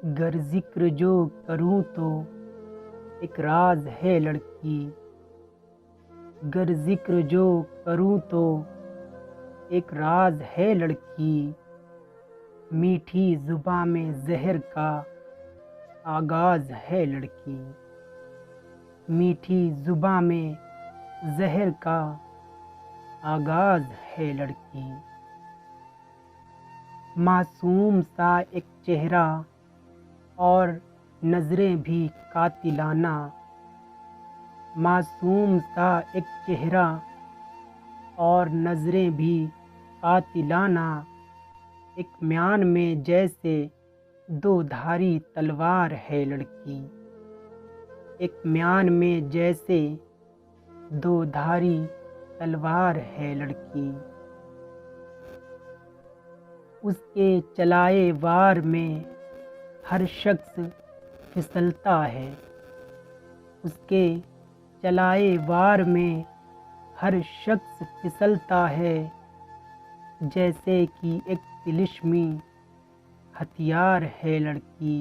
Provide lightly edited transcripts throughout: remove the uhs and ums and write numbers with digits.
گر ذکر جو کروں تو ایک راز ہے لڑکی، گر ذکر جو کروں تو ایک راز ہے لڑکی، میٹھی زباں میں زہر کا آغاز ہے لڑکی، میٹھی زباں میں زہر کا آغاز ہے لڑکی۔ معصوم سا ایک چہرہ اور نظریں بھی قاتلانہ، معصوم سا ایک چہرہ اور نظریں بھی قاتلانہ، ایک میان میں جیسے دو دھاری تلوار ہے لڑکی، ایک میان میں جیسے دو دھاری تلوار ہے لڑکی۔ اس کے چلائے وار میں ہر شخص پھسلتا ہے، اس کے چلائے وار میں ہر شخص پھسلتا ہے، جیسے کہ ایک تلسمی ہتھیار ہے لڑکی،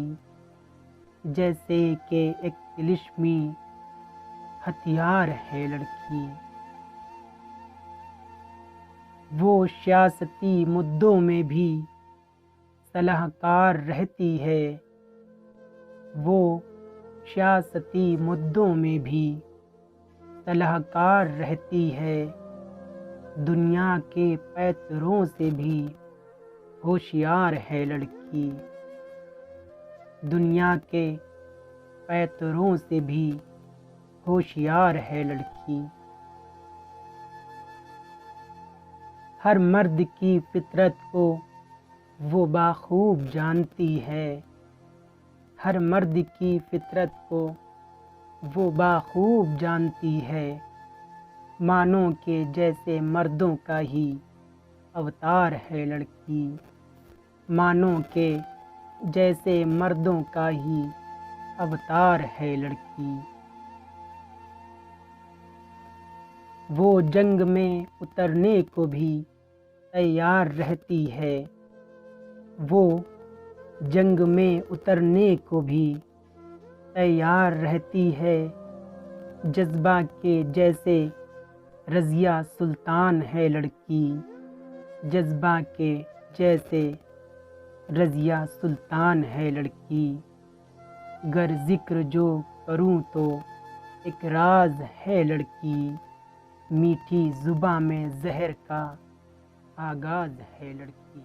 جیسے کہ ایک تلسمی ہتھیار ہے لڑکی۔ وہ سیاسی مدوں میں بھی صلاح کار رہتی ہے، وہ سیاسی مدوں میں بھی صلاح کار رہتی ہے، دنیا کے پیتروں سے بھی ہوشیار ہے لڑکی، دنیا کے پیتروں سے بھی ہوشیار ہے لڑکی۔ ہر مرد کی فطرت کو وہ بخوب جانتی ہے، ہر مرد کی فطرت کو وہ بخوب جانتی ہے، مانو کہ جیسے مردوں کا ہی اوتار ہے لڑکی، مانو کہ جیسے مردوں کا ہی اوتار ہے لڑکی۔ وہ جنگ میں اترنے کو بھی تیار رہتی ہے، وہ جنگ میں اترنے کو بھی تیار رہتی ہے، جذبہ کے جیسے رضیہ سلطان ہے لڑکی، جذبہ کے جیسے رضیہ سلطان ہے لڑکی۔ گر ذکر جو کروں تو ایک راز ہے لڑکی، میٹھی زباں میں زہر کا آغاز ہے لڑکی۔